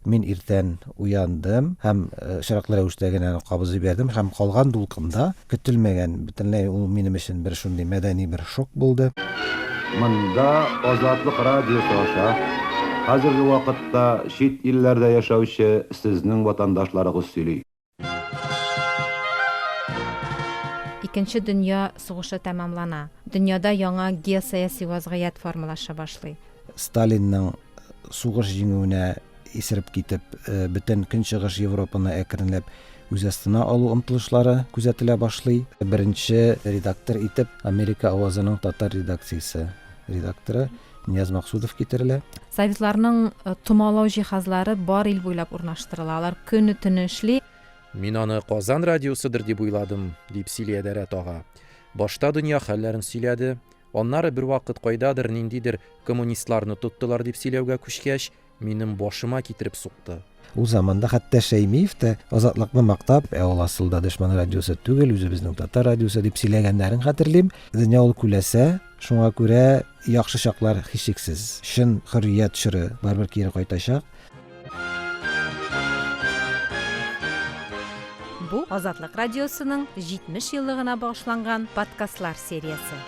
Мин иртән уяндым һәм шараклы рәвештә генә кабыз җибәрдем һәм калган дулкында көтелмәгән бөтенләй ул минем өчен бер шундый мәдәни бер шок булды. Монда Азатлык радиосы аша хәзерге вакытта чит илләрдә яшәүче сезнең ватандашларыгыз сөйли. Икенче дөнья сугышы тәмамлана. Дөньяда яңа геосәяси вазгыять формалаша башлый. Сталинның сугыш җиңүенә исереп китеп, бөтен көнчыгыш Европаны әкренләп үз астына алу омтылышлары күзәтелә башлый. Беренче редактор итеп Америка авазының татар редакторы Нияз Максудов китерелә. Советларның томалау җиһазлары бар ил буйлап урнаштырыла. Алар көне-төне эшли. Мин аны Казан радиосыдыр дип уйладым, дип сөйләде Рәт ага. Башта дөнья хәлләрен сөйләде, аннары бер вакыт кайдадыр ниндидер коммунистларны тоттылар дип сөйләүгә күчкәч, минем башыма китереп сукты. Ул заманда хәтта Шәймиев тә азатлыкны мактап, ул асылда дошман радиосы түгел, үзебезнең татар радиосы дип сөйләгәннәрен хәтерлим. Дөнья ул күләсә, шуңа күрә яхшы чаклар һичшиксез. Шын хөррият чоры барбер кире кайтачак. Бу Азатлык радиосының 70 еллыгына багышланган подкастлар сериясе.